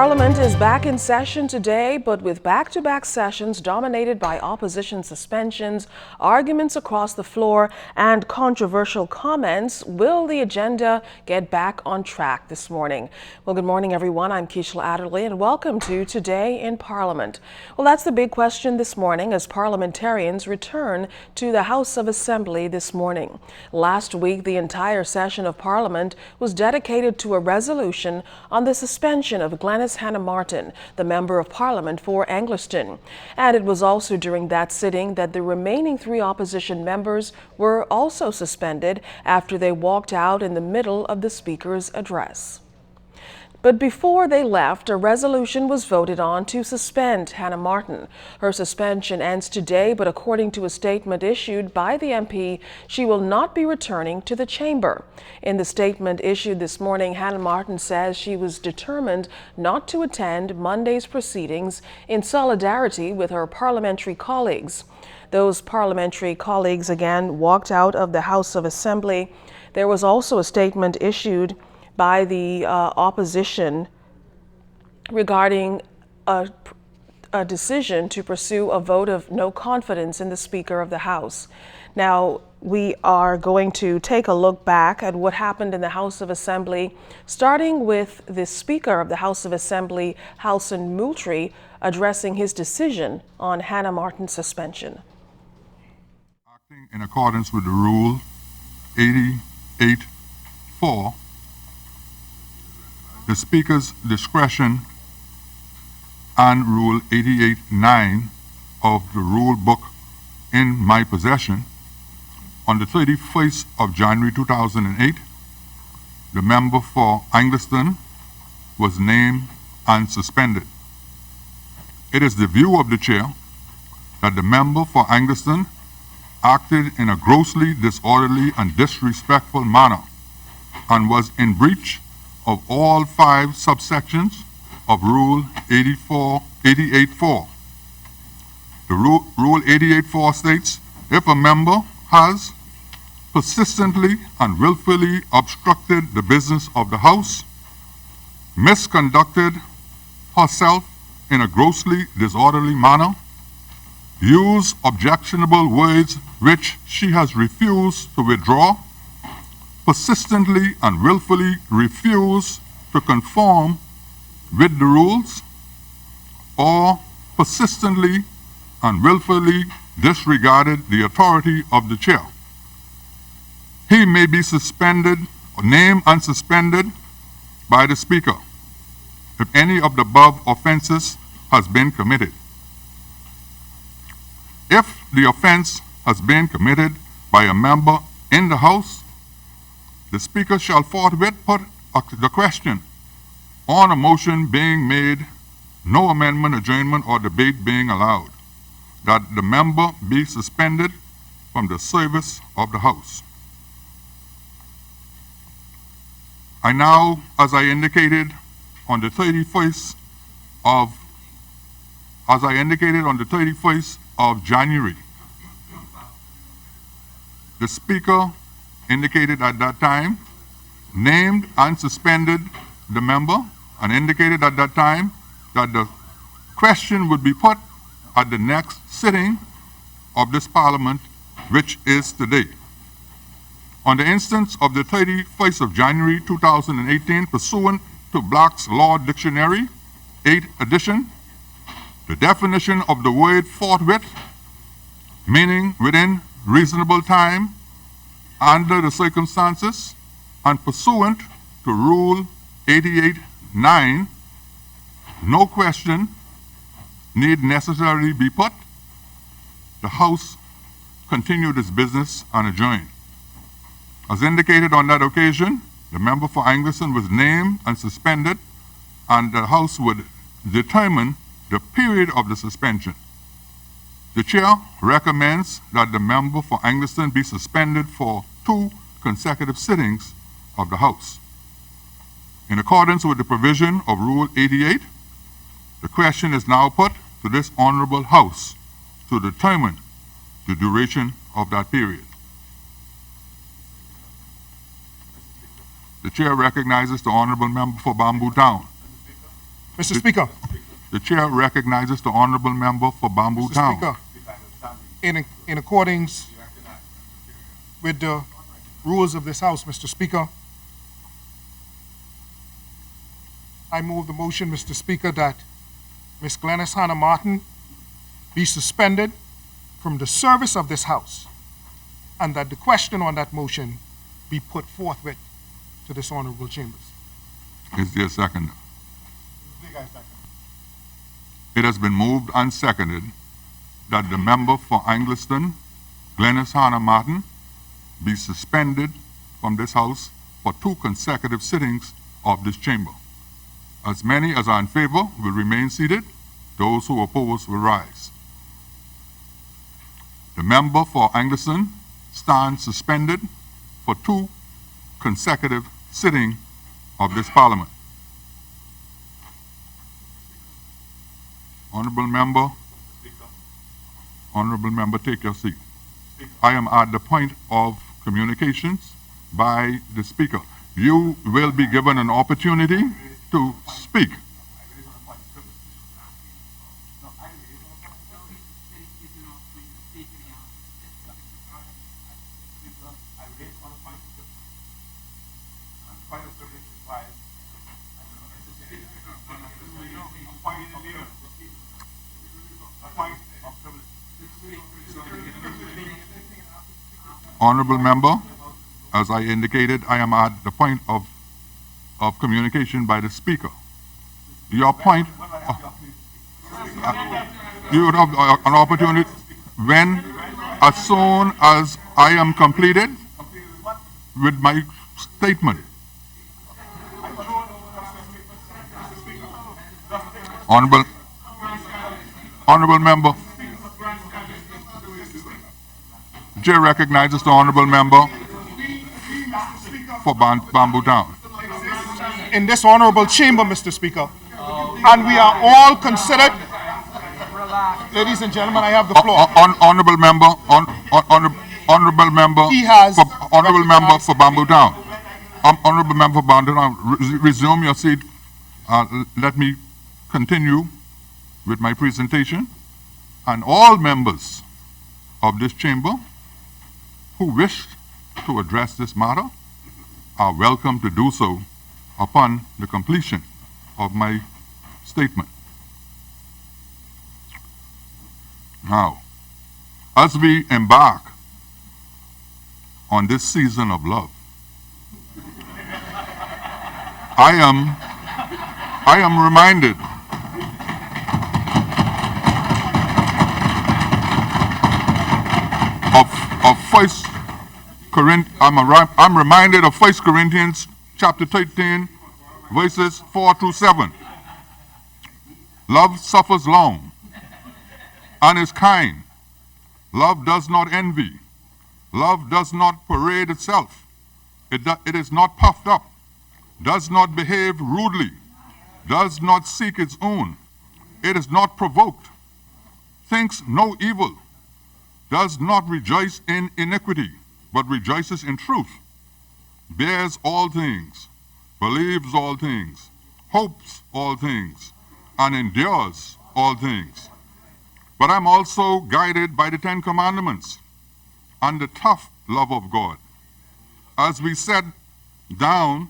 Parliament is back in session today, but with back-to-back sessions dominated by opposition suspensions, arguments across the floor, and controversial comments, will the agenda get back on track this morning? Well, good morning, everyone. I'm Keishla Adderley, and welcome to Today in Parliament. Well, that's the big question this morning as parliamentarians return to the House of Assembly this morning. Last week, the entire session of Parliament was dedicated to a resolution on the suspension of Glenys Hannah-Martin, the Member of Parliament for Angliston. And it was also during that sitting that the remaining 3 opposition members were also suspended after they walked out in the middle of the Speaker's address. But before they left, a resolution was voted on to suspend Hannah-Martin. Her suspension ends today, but according to a statement issued by the MP, she will not be returning to the chamber. In the statement issued this morning, Hannah-Martin says she was determined not to attend Monday's proceedings in solidarity with her parliamentary colleagues. Those parliamentary colleagues again walked out of the House of Assembly. There was also a statement issued by the opposition regarding a decision to pursue a vote of no confidence in the Speaker of the House. Now, we are going to take a look back at what happened in the House of Assembly, starting with the Speaker of the House of Assembly, Halson Moultrie, addressing his decision on Hannah-Martin's suspension. Acting in accordance with the Rule 88.4, the Speaker's discretion and Rule 88.9 of the rule book in my possession, on the 31st of January 2008, the member for Angliston was named and suspended. It is the view of the Chair that the member for Angliston acted in a grossly disorderly and disrespectful manner and was in breach of all 5 subsections of Rule 88.4. The Rule 88.4 states, if a member has persistently and willfully obstructed the business of the House, misconducted herself in a grossly disorderly manner, used objectionable words which she has refused to withdraw, persistently and willfully refuse to conform with the rules, or persistently and willfully disregarded the authority of the Chair, he may be suspended, or named and suspended by the Speaker if any of the above offenses has been committed. If the offense has been committed by a member in the House, the Speaker shall forthwith put the question on a motion being made, no amendment, adjournment, or debate being allowed, that the member be suspended from the service of the House. I now, as I indicated on the 31st of January, the Speaker indicated at that time, named and suspended the member, and indicated at that time that the question would be put at the next sitting of this Parliament, which is today. On the instance of the 31st of January 2018, pursuant to Black's Law Dictionary, 8th edition, the definition of the word forthwith, meaning within reasonable time, under the circumstances, and pursuant to Rule 88.9, no question need necessarily be put. The House continued its business and adjourned. As indicated on that occasion, the member for Angliston was named and suspended, and the House would determine the period of the suspension. The Chair recommends that the member for Angliston be suspended for 2 consecutive sittings of the House. In accordance with the provision of Rule 88, the question is now put to this Honorable House to determine the duration of that period. The Chair recognizes the Honorable Member for Bamboo Town. Mr. Speaker. The chair recognizes the honorable member for Bamboo Mr. Town. Speaker, in accordance with the rules of this House, Mr. Speaker, I move the motion, Mr. Speaker, that Ms. Glennis Hannah Martin be suspended from the service of this House, and that the question on that motion be put forthwith to this honorable chambers. Is there a second? It has been moved and seconded that the member for Angliston, Glennis Hannah Martin, be suspended from this House for 2 consecutive sittings of this chamber. As many as are in favor will remain seated. Those who oppose will rise. The member for Angliston stands suspended for 2 consecutive sittings of this Parliament. Honorable member, take your seat. I am at the point of communications by the Speaker. You will be given an opportunity to speak. Honorable member, as I indicated, I am at the point of communication by the Speaker. Your point, you would have an opportunity when, as soon as I am completed with my statement. Honorable member, the chair recognizes the honorable member for Bamboo Town. In this honorable chamber, Mr. Speaker, and we are all considered. Ladies and gentlemen, I have the floor. Honorable member, honorable member, He has honorable member for Bamboo Town. Honorable member for Bamboo Town, resume your seat. Let me continue with my presentation. And all members of this chamber who wish to address this matter are welcome to do so upon the completion of my statement. Now, as we embark on this season of love, I am reminded of I'm reminded of 1 Corinthians chapter 13, verses 4 through 7. Love suffers long and is kind. Love does not envy. Love does not parade itself. It is not puffed up, does not behave rudely, does not seek its own. It is not provoked, thinks no evil, does not rejoice in iniquity, but rejoices in truth, bears all things, believes all things, hopes all things, and endures all things. But I'm also guided by the 10 Commandments and the tough love of God. As we set down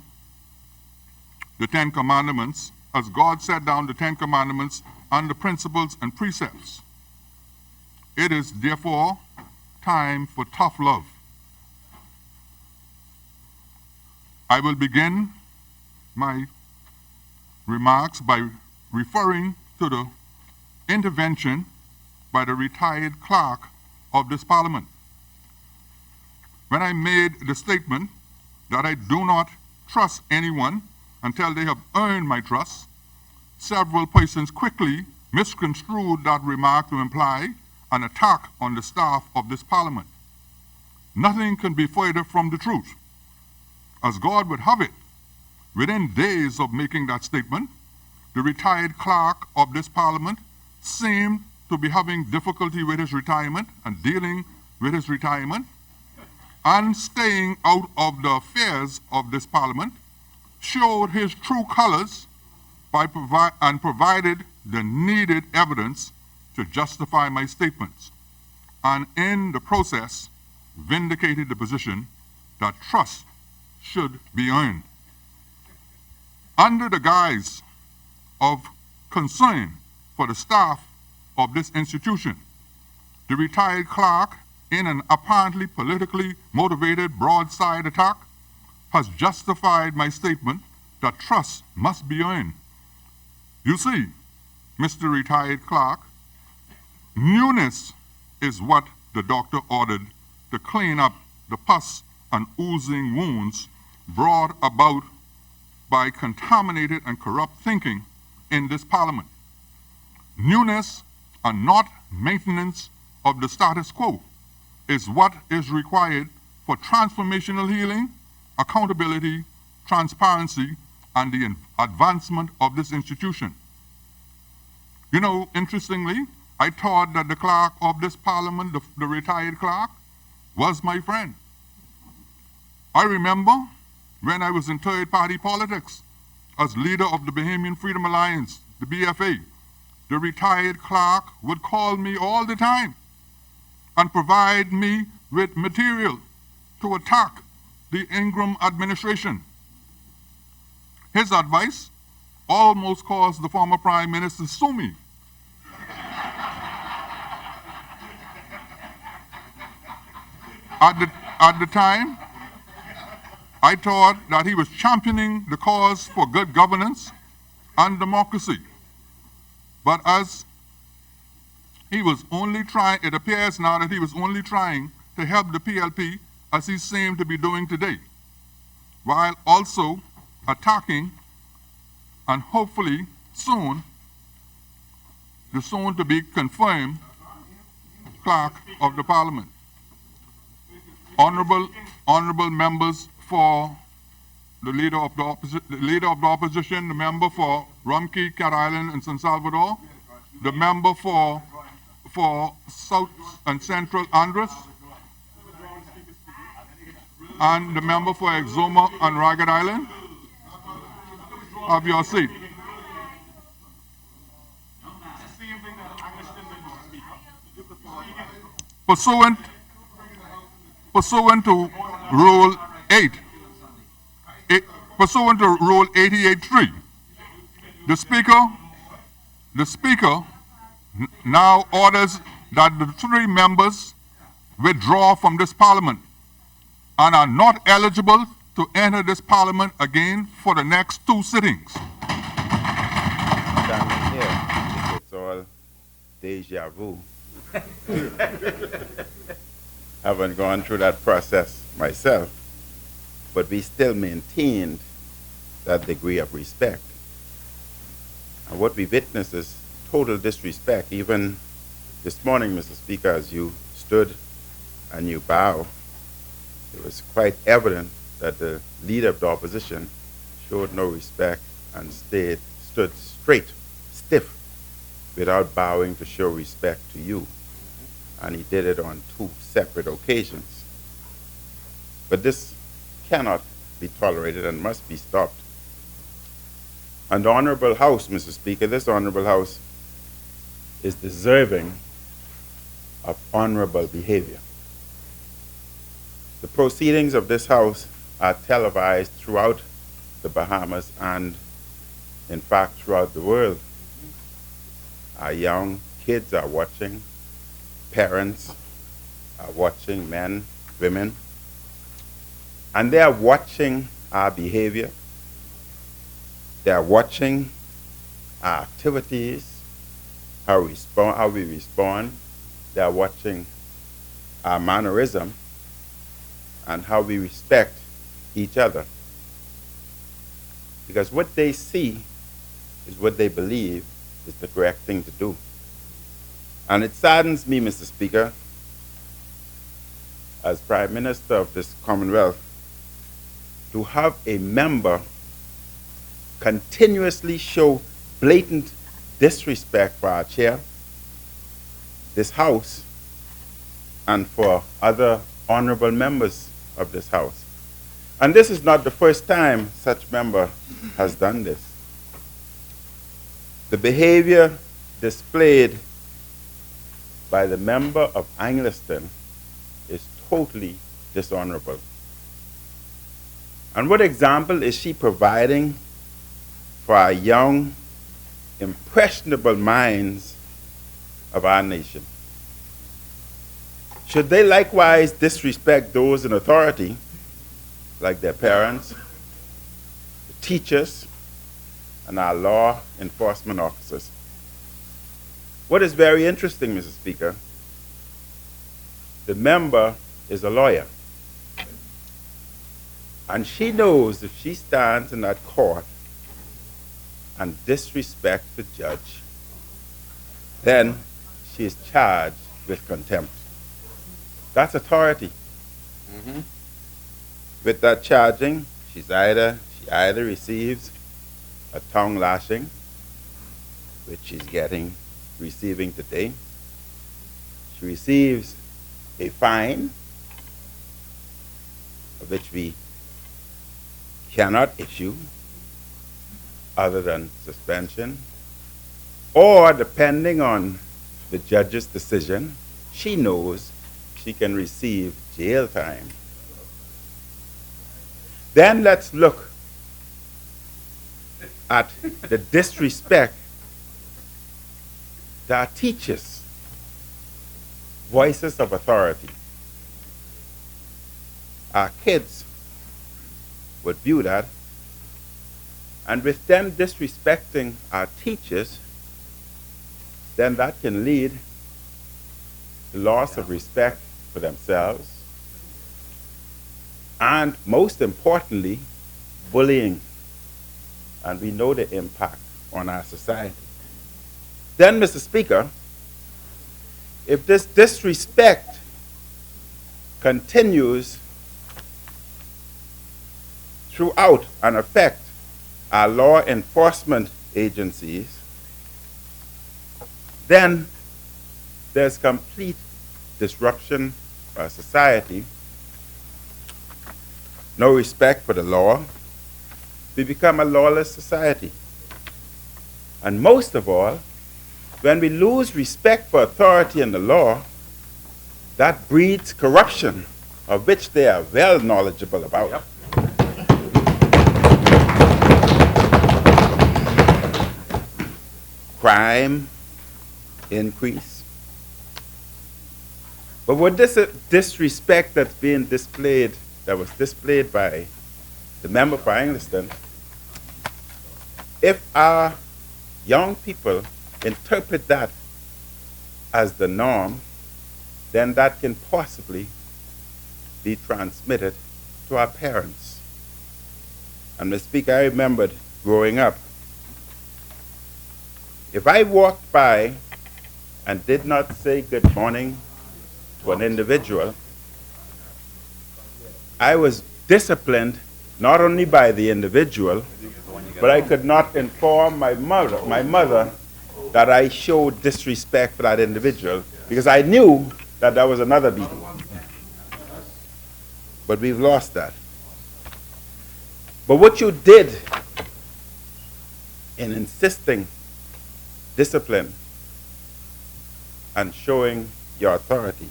the 10 Commandments, as God set down the 10 Commandments and the principles and precepts, it is therefore time for tough love. I will begin my remarks by referring to the intervention by the retired clerk of this Parliament. When I made the statement that I do not trust anyone until they have earned my trust, several persons quickly misconstrued that remark to imply an attack on the staff of this Parliament. Nothing can be further from the truth. As God would have it, within days of making that statement, the retired clerk of this Parliament seemed to be having difficulty with his retirement and dealing with his retirement and staying out of the affairs of this Parliament, showed his true colors and provided the needed evidence to justify my statements, and in the process vindicated the position that trust should be earned. Under the guise of concern for the staff of this institution, the retired clerk, in an apparently politically motivated broadside attack, has justified my statement that trust must be earned. You see, Mr. Retired Clerk, newness is what the doctor ordered to clean up the pus and oozing wounds brought about by contaminated and corrupt thinking in this Parliament. Newness and not maintenance of the status quo is what is required for transformational healing, accountability, transparency, and the advancement of this institution. You know, interestingly, I thought that the clerk of this Parliament, the retired clerk, was my friend. I remember when I was in third-party politics as leader of the Bahamian Freedom Alliance, the BFA, the retired clerk would call me all the time and provide me with material to attack the Ingram administration. His advice almost caused the former Prime Minister to sue me. At the time, I thought that he was championing the cause for good governance and democracy. But as he was only trying, it appears now that he was only trying to help the PLP, as he seemed to be doing today, while also attacking and hopefully soon the soon-to-be confirmed clerk of the Parliament. Honorable members for the leader of the opposition, the member for Rumkey, Cat Island, and San Salvador, the member for South and Central Andres, and the member for Exuma and Ragged Island. Have your seat. Pursuant to Rule 8, pursuant to Rule 88.3, the Speaker now orders that the 3 members withdraw from this Parliament and are not eligible to enter this Parliament again for the next 2 sittings. Standing here, it's all deja vu. Haven't gone through that process myself, but we still maintained that degree of respect. And what we witnessed is total disrespect. Even this morning, Mr. Speaker, as you stood and you bowed, it was quite evident that the leader of the opposition showed no respect and stood straight, stiff, without bowing to show respect to you. And he did it on 2 separate occasions. But this cannot be tolerated and must be stopped. And the Honorable House, Mr. Speaker, this Honorable House is deserving of honorable behavior. The proceedings of this House are televised throughout the Bahamas and, in fact, throughout the world. Our young kids are watching, parents are watching, men, women, and they are watching our behavior. They are watching our activities, how we respond. They are watching our mannerism and how we respect each other. Because what they see is what they believe is the correct thing to do. And it saddens me, Mr. Speaker, as Prime Minister of this Commonwealth, to have a member continuously show blatant disrespect for our chair, this House, and for other honorable members of this House. And this is not the first time such member has done this. The behavior displayed by the member of Angliston is totally dishonorable. And what example is she providing for our young, impressionable minds of our nation? Should they likewise disrespect those in authority, like their parents, the teachers, and our law enforcement officers? What is very interesting, Mr. Speaker, the member is a lawyer. And she knows if she stands in that court and disrespects the judge, then she is charged with contempt. That's authority. With that charging, she either receives a tongue lashing, which she's receiving today. She receives a fine, of which we cannot issue other than suspension, or depending on the judge's decision, she knows she can receive jail time. Then let's look at the disrespect that teachers, voices of authority. Our kids would view that, and with them disrespecting our teachers, then that can lead to loss of respect for themselves, and most importantly, bullying. And we know the impact on our society. Then, Mr. Speaker, if this disrespect continues throughout and affect our law enforcement agencies, then there's complete disruption of our society, no respect for the law. We become a lawless society. And most of all, when we lose respect for authority and the law, that breeds corruption, of which they are well knowledgeable about. Yep. Crime increase. But with this disrespect that's being displayed, that was displayed by the member for Angliston, if our young people interpret that as the norm, then that can possibly be transmitted to our parents. And Mr. Speaker, I remembered growing up, if I walked by and did not say good morning to an individual, I was disciplined not only by the individual, but I could not inform my mother that I showed disrespect for that individual, because I knew that there was another beating. But we've lost that. But what you did in insisting discipline and showing your authority,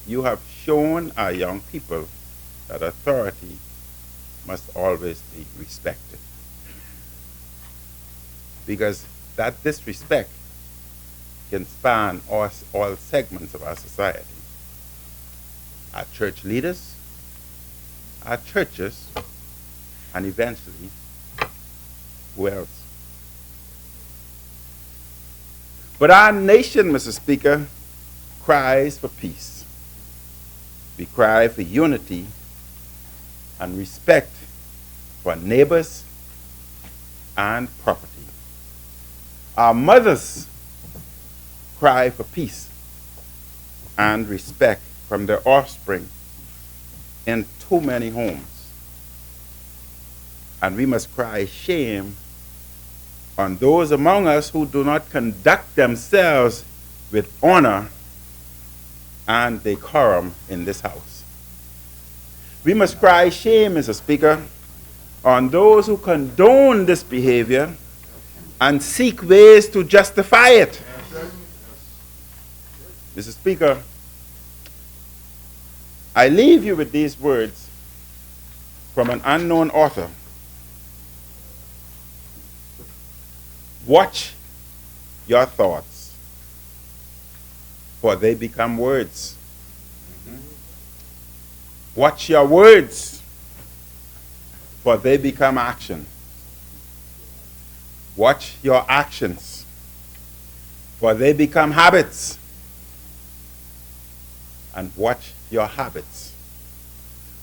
you have shown our young people that authority must always be respected. Because that disrespect can span all segments of our society. Our church leaders, our churches, and eventually, who else? But our nation, Mr. Speaker, cries for peace. We cry for unity and respect for neighbors and property. Our mothers cry for peace and respect from their offspring in too many homes. And we must cry shame on those among us who do not conduct themselves with honor and decorum in this house. We must cry shame, Mr. Speaker, on those who condone this behavior and seek ways to justify it. Mr. Speaker, I leave you with these words from an unknown author. Watch your thoughts, for they become words. Watch your words, for they become action. Watch your actions, for they become habits. And watch your habits,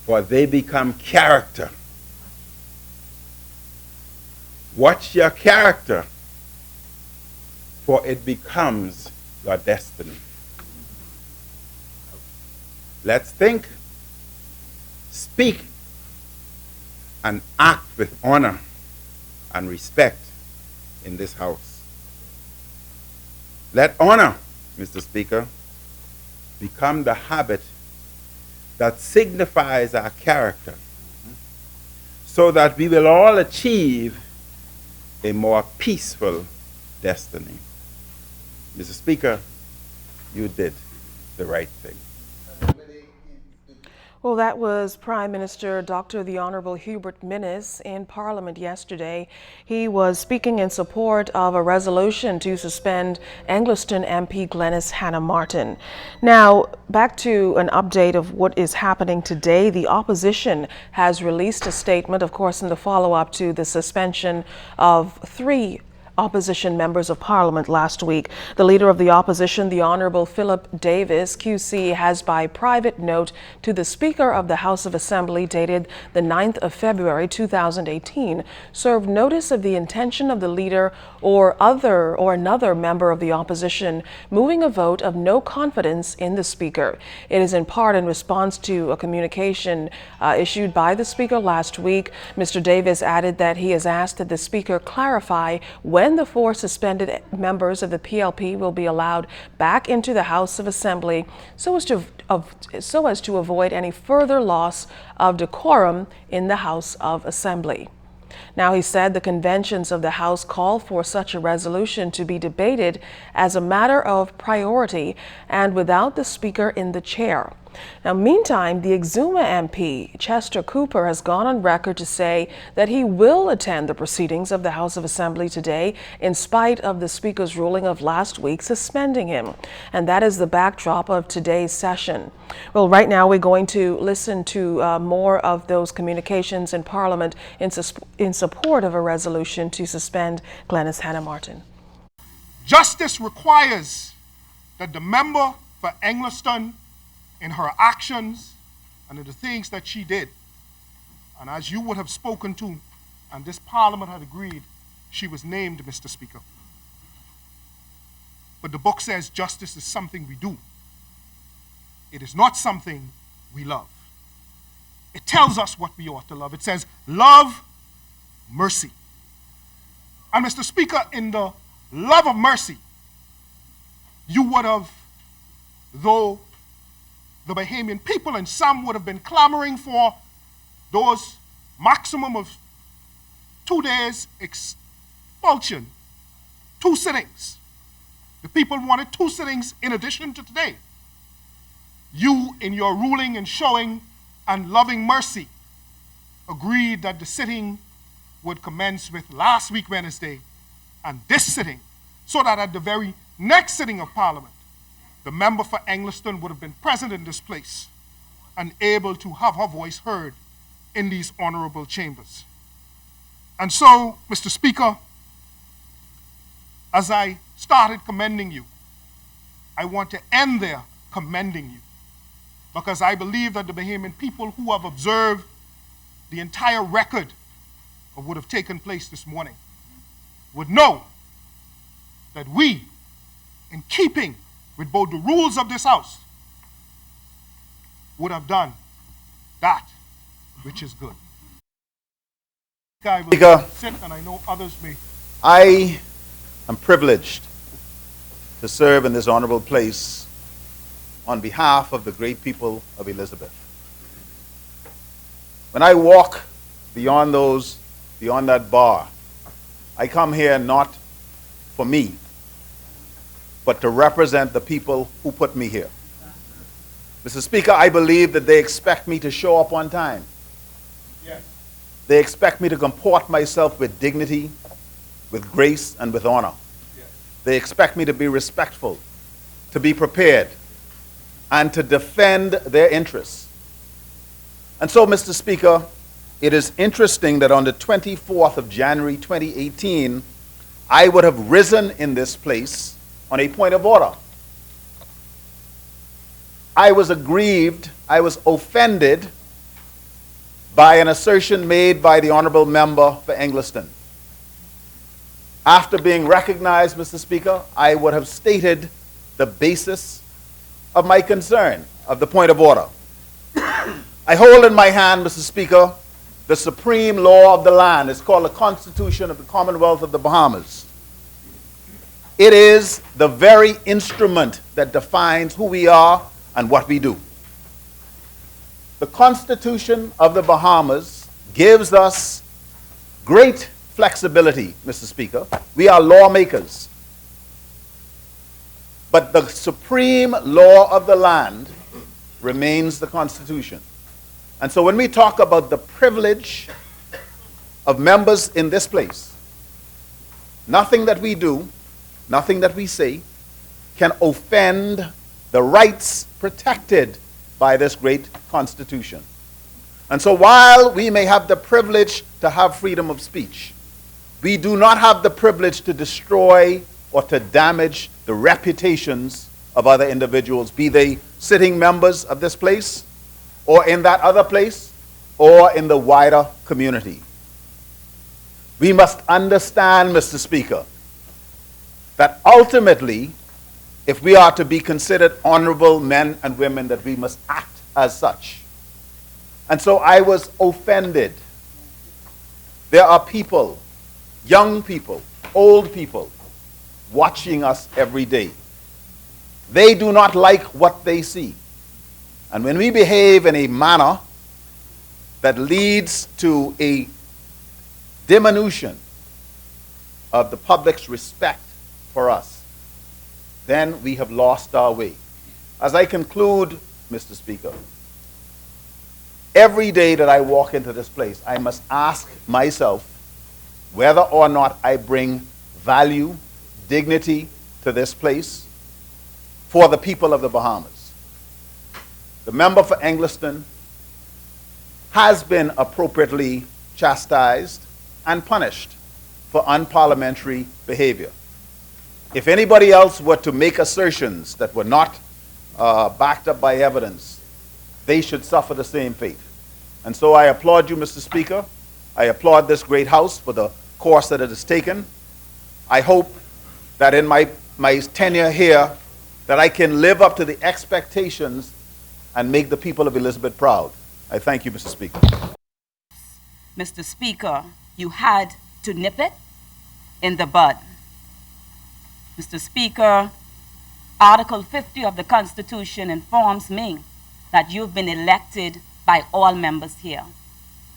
for they become character. Watch your character, for it becomes your destiny. Let's think, speak, and act with honor and respect in this house. Let honor, Mr. Speaker, become the habit that signifies our character, so that we will all achieve a more peaceful destiny. Mr. Speaker, you did the right thing. Well, that was Prime Minister Dr. the Honorable Hubert Minnis in Parliament yesterday. He was speaking in support of a resolution to suspend Eglinton MP Glenys Hannah Martin. Now, back to an update of what is happening today. The opposition has released a statement, of course, in the follow-up to the suspension of 3 opposition members of Parliament last week. The Leader of the Opposition, the Honourable Philip Davis, QC, has by private note to the Speaker of the House of Assembly dated the 9th of February 2018 served notice of the intention of the Leader or another member of the opposition moving a vote of no confidence in the Speaker. It is in part in response to a communication issued by the Speaker last week. Mr. Davis added that he has asked that the Speaker clarify when the 4 suspended members of the PLP will be allowed back into the House of Assembly so as to avoid any further loss of decorum in the House of Assembly. Now, he said the conventions of the House call for such a resolution to be debated as a matter of priority and without the Speaker in the chair. Now, meantime, the Exuma MP, Chester Cooper, has gone on record to say that he will attend the proceedings of the House of Assembly today in spite of the Speaker's ruling of last week suspending him. And that is the backdrop of today's session. Well, right now we're going to listen to more of those communications in Parliament in support of a resolution to suspend Glenys Hannah Martin. Justice requires that the member for Eglinton, in her actions and in the things that she did, and as you would have spoken to, and this Parliament had agreed, she was named, Mr. Speaker. But the book says justice is something we do. It is not something we love. It tells us what we ought to love. It says, love mercy. And Mr. Speaker, in the love of mercy, you would have, though the Bahamian people and some would have been clamoring for those maximum of 2 days expulsion, 2 sittings. The people wanted 2 sittings in addition to today. You, in your ruling and showing and loving mercy, agreed that the sitting would commence with last week Wednesday and this sitting, so that at the very next sitting of Parliament, the member for Eglinton would have been present in this place and able to have her voice heard in these honorable chambers. And so, Mr. Speaker, as I started commending you, I want to end there commending you, because I believe that the Bahamian people who have observed the entire record of what have taken place this morning would know that we, in keeping with both the rules of this House, would have done that which is good. I will sit, and I know others may. I am privileged to serve in this honorable place on behalf of the great people of Elizabeth. When I walk beyond that bar. I come here not for me, but to represent the people who put me here. Mr. Speaker, I believe that they expect me to show up on time. Yes. They expect me to comport myself with dignity, with grace, and with honor. Yes. They expect me to be respectful, to be prepared, and to defend their interests. And so, Mr. Speaker, it is interesting that on the 24th of January 2018, I would have risen in this place on a point of order. I was aggrieved, I was offended by an assertion made by the honorable member for Engliston. After being recognized, Mr. Speaker, I would have stated the basis of my concern, of the point of order. I hold in my hand, Mr. Speaker, the supreme law of the land. It's called the Constitution of the Commonwealth of the Bahamas. It is the very instrument that defines who we are and what we do. The Constitution of the Bahamas gives us great flexibility, Mr. Speaker. We are lawmakers. But the supreme law of the land remains the Constitution. And so when we talk about the privilege of members in this place, nothing that we do, nothing that we say can offend the rights protected by this great Constitution. And so while we may have the privilege to have freedom of speech, we do not have the privilege to destroy or to damage the reputations of other individuals, be they sitting members of this place, or in that other place, or in the wider community. We must understand, Mr. Speaker, that ultimately, if we are to be considered honorable men and women, that we must act as such. And so I was offended. There are people, young people, old people, watching us every day. They do not like what they see. And when we behave in a manner that leads to a diminution of the public's respect for us, then we have lost our way. As I conclude, Mr. Speaker, every day that I walk into this place, I must ask myself whether or not I bring value, dignity to this place for the people of the Bahamas. The member for Engliston has been appropriately chastised and punished for unparliamentary behavior. If anybody else were to make assertions that were not backed up by evidence, they should suffer the same fate. And so I applaud you, Mr. Speaker. I applaud this great House for the course that it has taken. I hope that in my tenure here, that I can live up to the expectations and make the people of Elizabeth proud. I thank you, Mr. Speaker. Mr. Speaker, you had to nip it in the bud. Mr. Speaker, Article 50 of the Constitution informs me that you've been elected by all members here.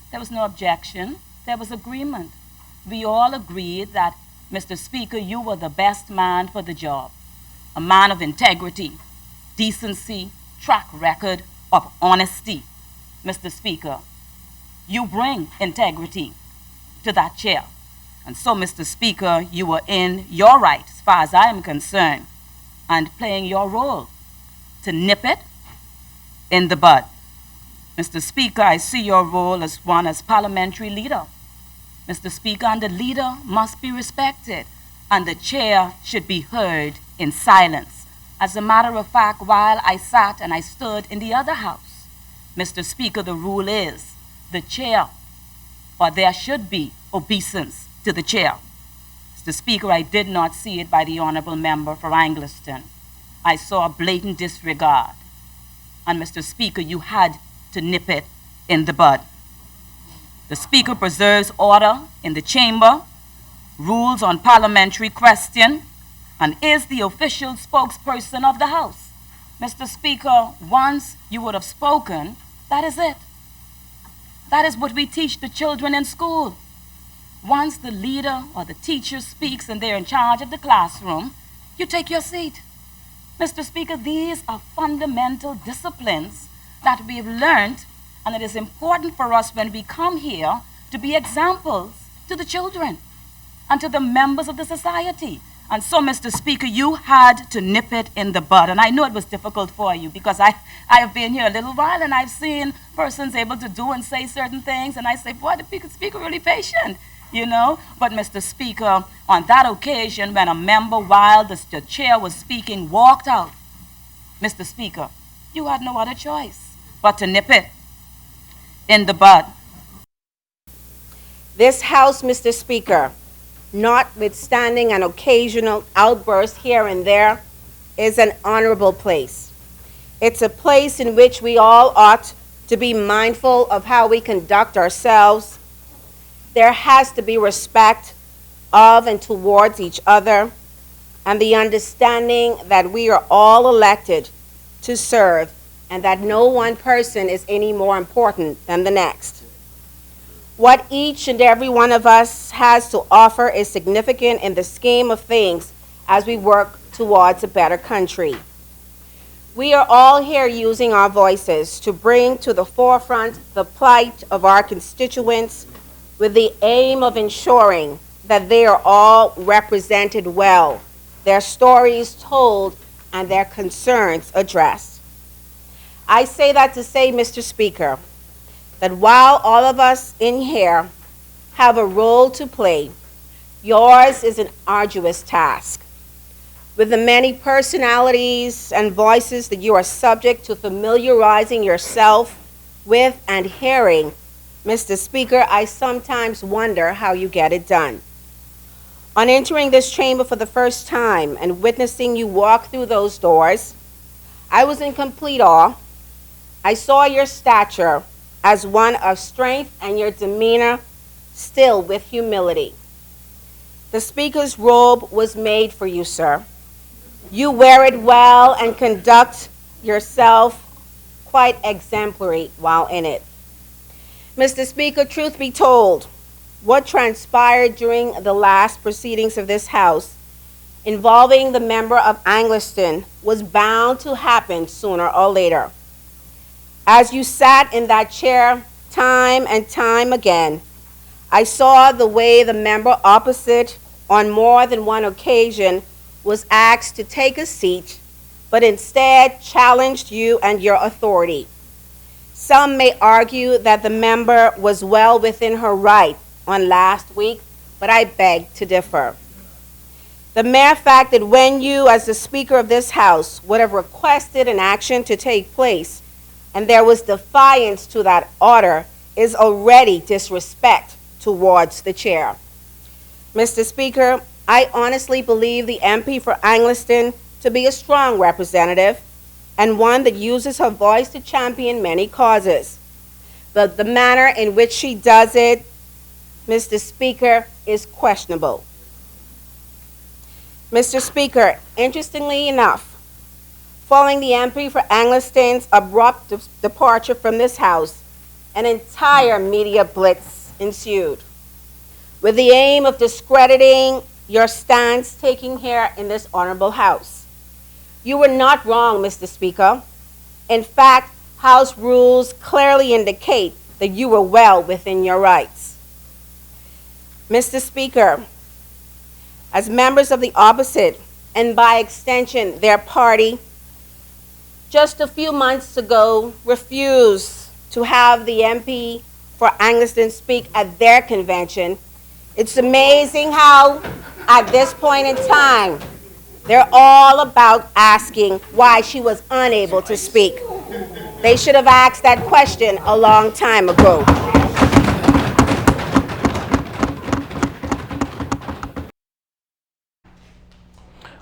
There was no objection. There was agreement. We all agreed that, Mr. Speaker, you were the best man for the job, a man of integrity, decency, track record of honesty. Mr. Speaker, you bring integrity to that chair. And so, Mr. Speaker, you were in your right, as far as I am concerned, and playing your role to nip it in the bud. Mr. Speaker, I see your role as parliamentary leader. Mr. Speaker, and the leader must be respected, and the chair should be heard in silence. As a matter of fact, while I sat and I stood in the other house, Mr. Speaker, the rule is the chair, or there should be obeisance to the chair. Mr. Speaker, I did not see it by the honorable member for Engliston. I saw a blatant disregard. And Mr. Speaker, you had to nip it in the bud. The Speaker preserves order in the chamber, rules on parliamentary question, and is the official spokesperson of the House. Mr. Speaker, once you would have spoken, that is it. That is what we teach the children in school. Once the leader or the teacher speaks and they're in charge of the classroom, you take your seat. Mr. Speaker, these are fundamental disciplines that we've learned, and it is important for us when we come here to be examples to the children and to the members of the society. And so, Mr. Speaker, you had to nip it in the bud. And I know it was difficult for you because I have been here a little while and I've seen persons able to do and say certain things. And I say, boy, the speaker really patient, you know. But, Mr. Speaker, on that occasion when a member, while the chair was speaking, walked out, Mr. Speaker, you had no other choice but to nip it in the bud. This House, Mr. Speaker, notwithstanding an occasional outburst here and there, is an honorable place. It's a place in which we all ought to be mindful of how we conduct ourselves. There has to be respect of and towards each other, and the understanding that we are all elected to serve and that no one person is any more important than the next. What each and every one of us has to offer is significant in the scheme of things as we work towards a better country. We are all here using our voices to bring to the forefront the plight of our constituents with the aim of ensuring that they are all represented well, their stories told, and their concerns addressed. I say that to say, Mr. Speaker, that while all of us in here have a role to play, yours is an arduous task. With the many personalities and voices that you are subject to familiarizing yourself with and hearing, Mr. Speaker, I sometimes wonder how you get it done. On entering this chamber for the first time and witnessing you walk through those doors, I was in complete awe. I saw your stature as one of strength and your demeanor still with humility. The Speaker's robe was made for you, sir. You wear it well and conduct yourself quite exemplary while in it. Mr. Speaker, truth be told, what transpired during the last proceedings of this House involving the member of Angliston was bound to happen sooner or later. As you sat in that chair time and time again, I saw the way the member opposite on more than one occasion was asked to take a seat, but instead challenged you and your authority. Some may argue that the member was well within her right on last week, but I beg to differ. The mere fact that when you, as the Speaker of this House, would have requested an action to take place, and there was defiance to that order, is already disrespect towards the chair. Mr. Speaker, I honestly believe the MP for Angliston to be a strong representative and one that uses her voice to champion many causes. But the manner in which she does it, Mr. Speaker, is questionable. Mr. Speaker, interestingly enough, following the MP for Angliston's abrupt departure from this House, an entire media blitz ensued with the aim of discrediting your stance taking here in this honorable House. You were not wrong, Mr. Speaker. In fact, House rules clearly indicate that you were well within your rights. Mr. Speaker, as members of the opposite, and by extension their party, just a few months ago refused to have the MP for Angliston speak at their convention, it's amazing how, at this point in time, they're all about asking why she was unable to speak. They should have asked that question a long time ago.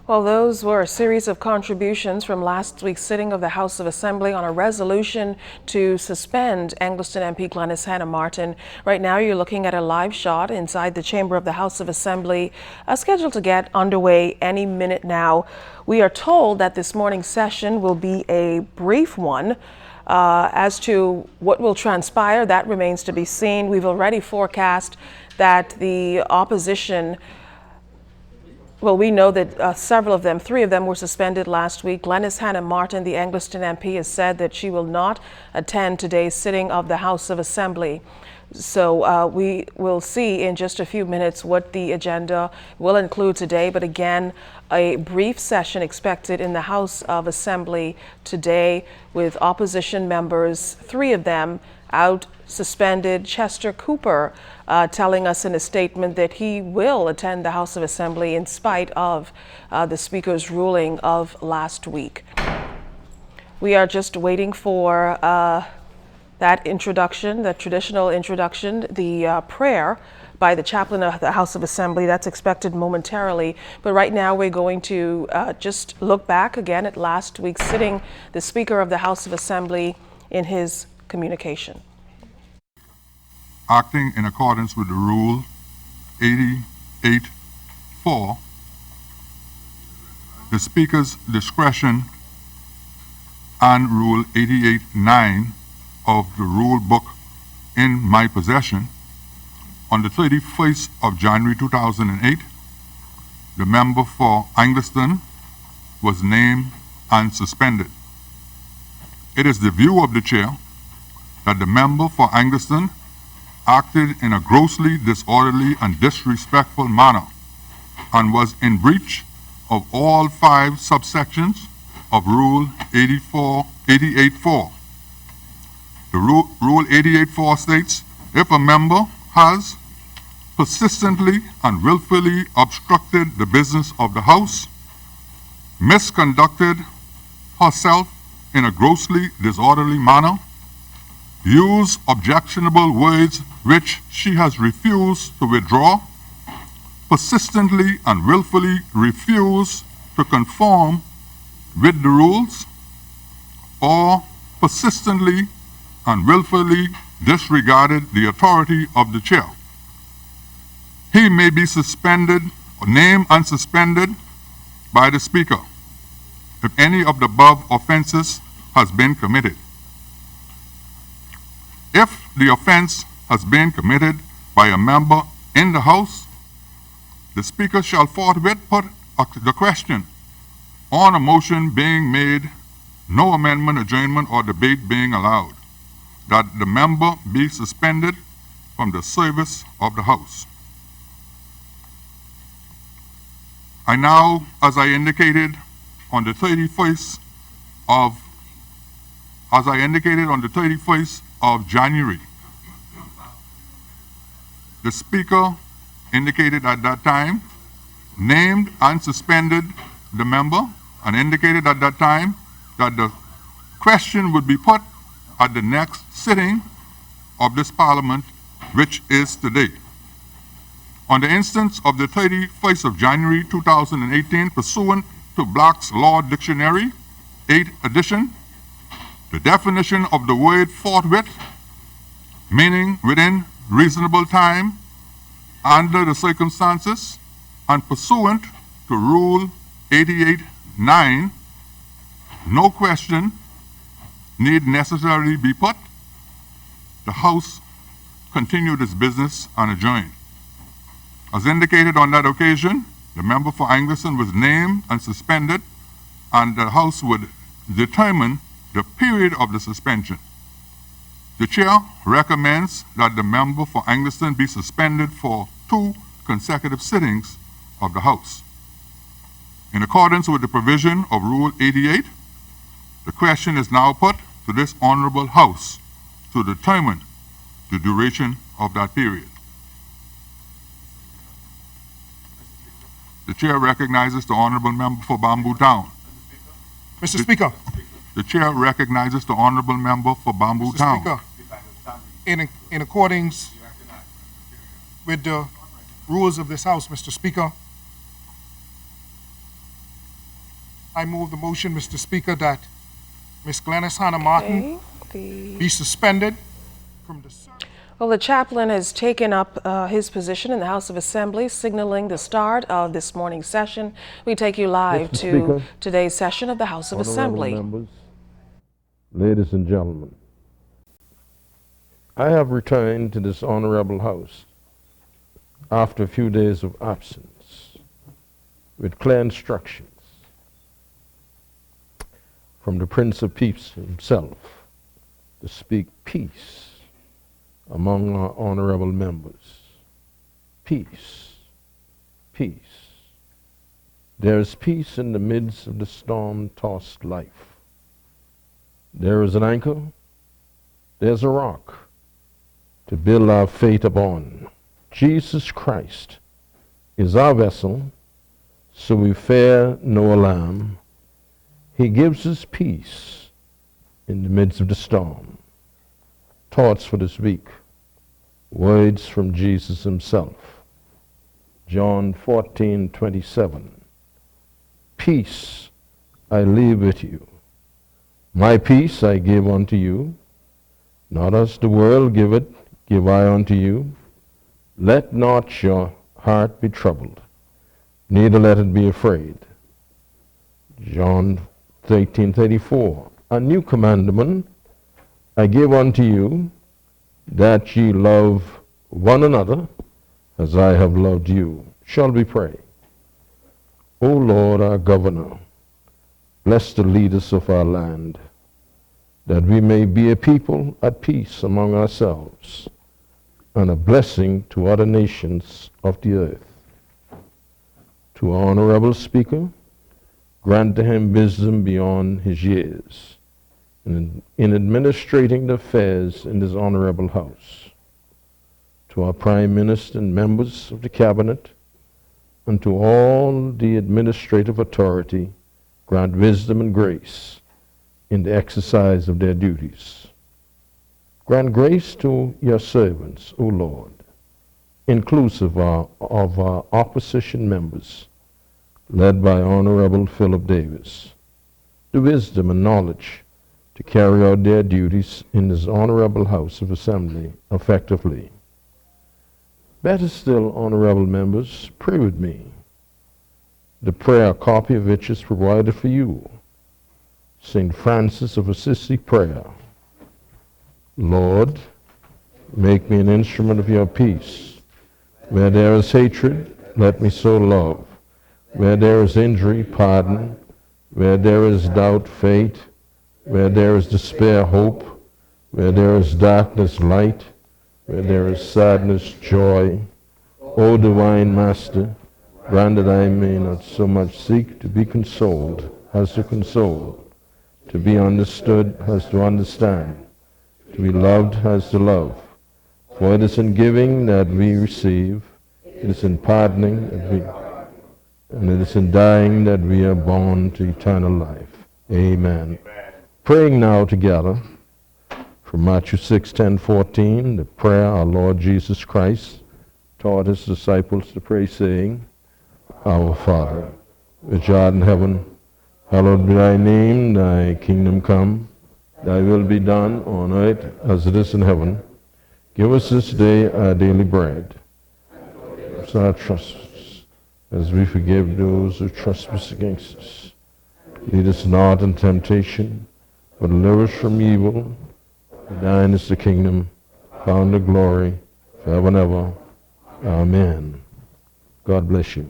Well, those were a series of contributions from last week's sitting of the House of Assembly on a resolution to suspend Angliston MP Glenys Hannah Martin. Right now, you're looking at a live shot inside the chamber of the House of Assembly, scheduled to get underway any minute now. We are told that this morning's session will be a brief one. As to what will transpire, that remains to be seen. We've already forecast that the opposition, well, we know that several of them, 3 of them, were suspended last week. Glenys Hannah Martin, the Angliston MP, has said that she will not attend today's sitting of the House of Assembly. So we will see in just a few minutes what the agenda will include today. But again, a brief session expected in the House of Assembly today with opposition members, 3 of them out suspended. Chester Cooper telling us in a statement that he will attend the House of Assembly in spite of the Speaker's ruling of last week. We are just waiting for that introduction, the traditional introduction, the prayer by the chaplain of the House of Assembly. That's expected momentarily. But right now we're going to just look back again at last week's sitting, the Speaker of the House of Assembly in his communication. Acting in accordance with the Rule 88.4, the Speaker's discretion and Rule 88.9 of the rule book in my possession, on the 31st of January 2008, the member for Angliston was named and suspended. It is the view of the chair that the member for Angliston acted in a grossly disorderly and disrespectful manner and was in breach of all 5 subsections of Rule 88.4. The Rule 88.4 states, if a member has persistently and willfully obstructed the business of the House, misconducted herself in a grossly disorderly manner, used objectionable words which she has refused to withdraw, persistently and willfully refused to conform with the rules, or persistently and willfully disregarded the authority of the chair, he may be suspended, or named and suspended by the Speaker if any of the above offenses has been committed. If the offense has been committed by a member in the House, the Speaker shall forthwith put the question on a motion being made, no amendment, adjournment, or debate being allowed, that the member be suspended from the service of the House. I now, as I indicated on the 31st of January, the Speaker indicated at that time, named and suspended the member, and indicated at that time that the question would be put at the next sitting of this Parliament, which is today. On the instance of the 31st of January 2018, pursuant to Black's Law Dictionary, 8th edition, the definition of the word forthwith, meaning within reasonable time, under the circumstances, and pursuant to Rule 88.9, no question need necessarily be put. The House continued its business and adjourned. As indicated on that occasion, the member for Angliston was named and suspended, and the House would determine the period of the suspension. The chair recommends that the member for Angliston be suspended for 2 consecutive sittings of the House. In accordance with the provision of Rule 88, the question is now put to this honorable House to determine the duration of that period. The chair recognizes the honorable member for Bamboo Town. Mr. Speaker. The chair recognizes the honorable member for Bamboo Town. Mr. Speaker, in accordance with the rules of this House, Mr. Speaker, I move the motion, Mr. Speaker, that Ms. Glenys Hannah Martin be suspended from the service. Well, the chaplain has taken up his position in the House of Assembly, signaling the start of this morning's session. We take you live to today's session of the House of Assembly. Members, Ladies and gentlemen, I have returned to this honorable house after a few days of absence with clear instructions from the Prince of Peace himself to speak peace among our honorable members. Peace, peace. There is peace in the midst of the storm-tossed life. There is an anchor, there's a rock to build our faith upon. Jesus Christ is our vessel, so we fear no alarm. He gives us peace in the midst of the storm. Thoughts for this week. Words from Jesus himself. John 14:27. Peace I leave with you. My peace I give unto you. Not as the world giveth, give I unto you. Let not your heart be troubled, neither let it be afraid. John 13:34. A new commandment I give unto you, that ye love one another as I have loved you. Shall we pray? O Lord, our governor, bless the leaders of our land, that we may be a people at peace among ourselves and a blessing to other nations of the earth. To our honorable speaker, grant to him wisdom beyond his years in administrating the affairs in this honorable house. To our prime minister and members of the cabinet, and to all the administrative authority, grant wisdom and grace in the exercise of their duties. Grant grace to your servants, O Lord, inclusive of our opposition members, led by Honorable Philip Davis, the wisdom and knowledge to carry out their duties in this honorable House of Assembly effectively. Better still, honorable members, pray with me. The prayer, a copy of which is provided for you. St. Francis of Assisi prayer. Lord, make me an instrument of your peace. Where there is hatred, let me sow love. Where there is injury, pardon. Where there is doubt, faith. Where there is despair, hope. Where there is darkness, light. Where there is sadness, joy. O divine Master, grant that I may not so much seek to be consoled as to console, to be understood as to understand, to be loved as to love. For it is in giving that we receive, it is in pardoning that and it is in dying that we are born to eternal life. Amen. Praying now together from Matthew 6:10-14, the prayer our Lord Jesus Christ taught his disciples to pray, saying, Our Father, which art in heaven, hallowed be thy name, thy kingdom come, thy will be done on earth as it is in heaven. Give us this day our daily bread. Forgive us our trespasses, as we forgive those who trespass against us. Lead us not in temptation, but deliver us from evil. For thine is the kingdom, power, and the glory, forever and ever. Amen. God bless you.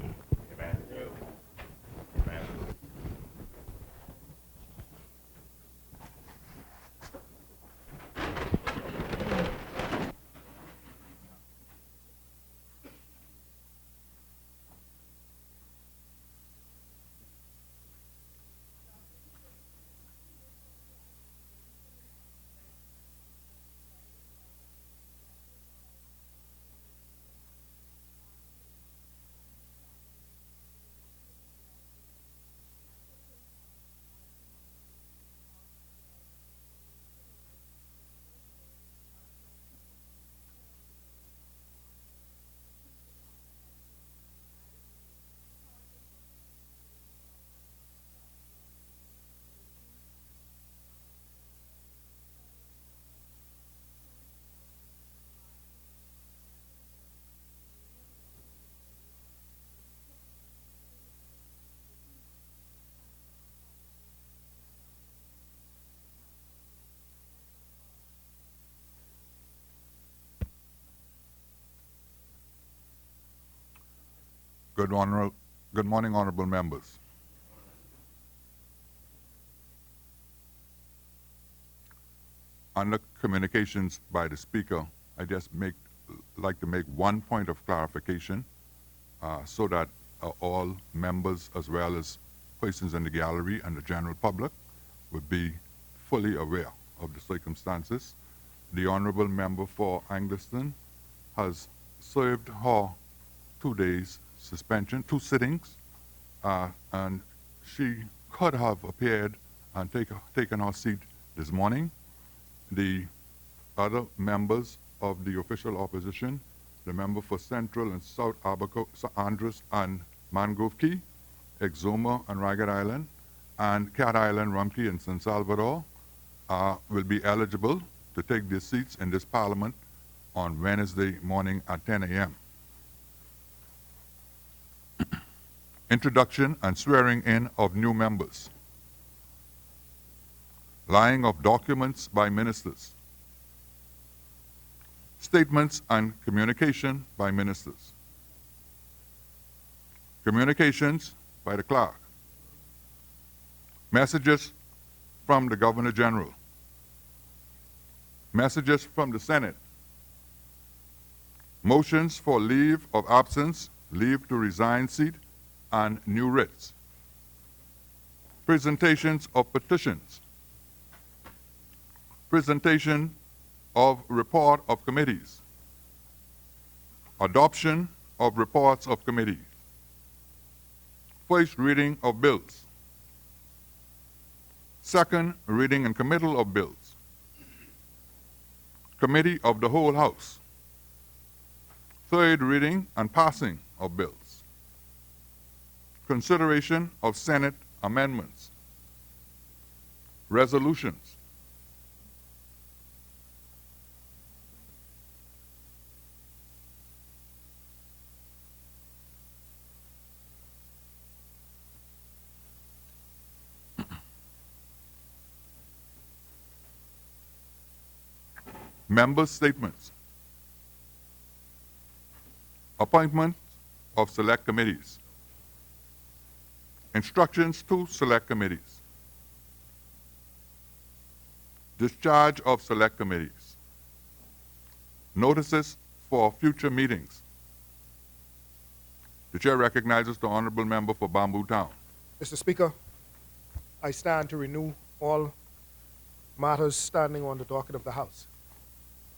Good morning, honorable members. Under communications by the Speaker, I just like to make one point of clarification so that all members as well as persons in the gallery and the general public would be fully aware of the circumstances. The honorable member for Angliston has served her 2 days suspension, 2 sittings, and she could have appeared and taken her seat this morning. The other members of the official opposition, the member for Central and South Abaco, Andros and Mangrove Key, Exuma and Ragged Island, and Cat Island, Rumpke and San Salvador, will be eligible to take their seats in this parliament on Wednesday morning at 10 a.m. Introduction and swearing in of new members. Lying of documents by ministers. Statements and communication by ministers. Communications by the clerk. Messages from the Governor General. Messages from the Senate. Motions for leave of absence, leave to resign seat, and new writs. Presentations of petitions. Presentation of report of committees. Adoption of reports of committees. First reading of bills. Second reading and committal of bills. Committee of the whole House. Third reading and passing of bills. Consideration of Senate amendments. Resolutions. Member statements. Appointment of select committees. Instructions to select committees. Discharge of select committees. Notices for future meetings. The chair recognizes the honorable member for Bamboo Town. Mr. Speaker, I stand to renew all matters standing on the docket of the House.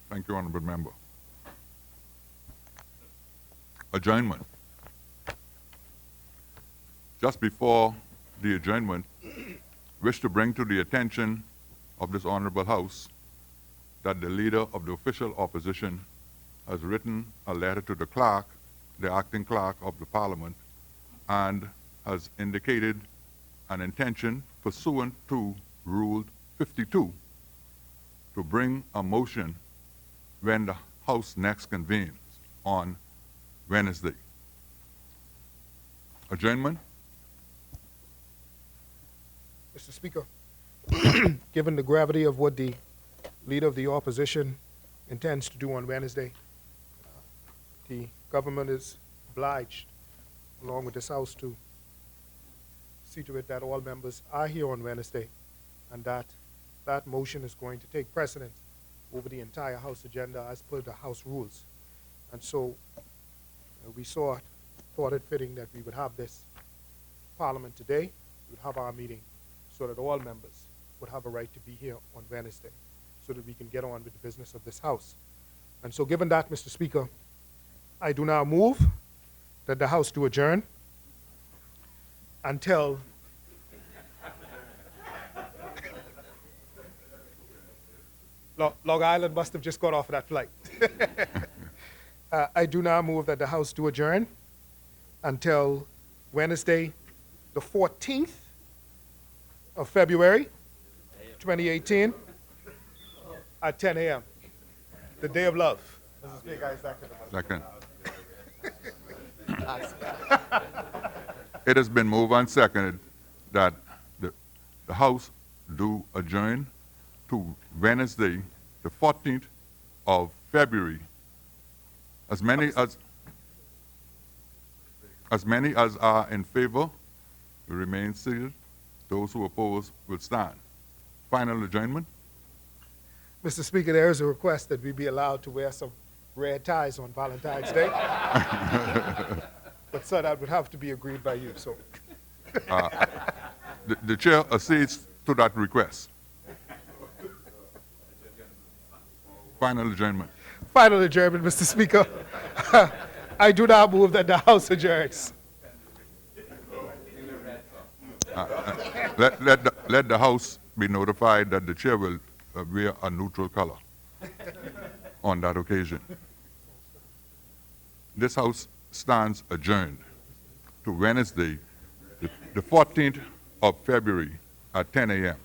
Thank you, honorable member. Adjournment. Just before the adjournment, wish to bring to the attention of this honorable House that the leader of the official opposition has written a letter to the clerk, the acting clerk of the parliament, and has indicated an intention pursuant to Rule 52 to bring a motion when the House next convenes on Wednesday. Adjournment. Mr. Speaker, given the gravity of what the leader of the opposition intends to do on Wednesday, the government is obliged, along with this House, to see to it that all members are here on Wednesday and that that motion is going to take precedence over the entire House agenda as per the House rules. And so we thought it fitting that we would have this Parliament today, we would have our meeting, so that all members would have a right to be here on Wednesday, so that we can get on with the business of this House. And so given that, Mr. Speaker, I do now move that the House do adjourn until Long Island must have just got off of that flight. I do now move that the House do adjourn until Wednesday, the 14th of February, 2018, at 10 a.m., the day of love. Mr. Speaker, I second. It has been moved and seconded that the House do adjourn to Wednesday, the 14th of February. As many as As many as are in favor will remain seated. Those who oppose will stand. Final adjournment. Mr. Speaker, there is a request that we be allowed to wear some red ties on Valentine's Day. But, sir, that would have to be agreed by you, so. The chair accedes to that request. Final adjournment. Final adjournment, Mr. Speaker. I do not move that the House adjourns. Let the House be notified that the chair will wear a neutral color on that occasion. This House stands adjourned to Wednesday, the 14th of February at 10 a.m.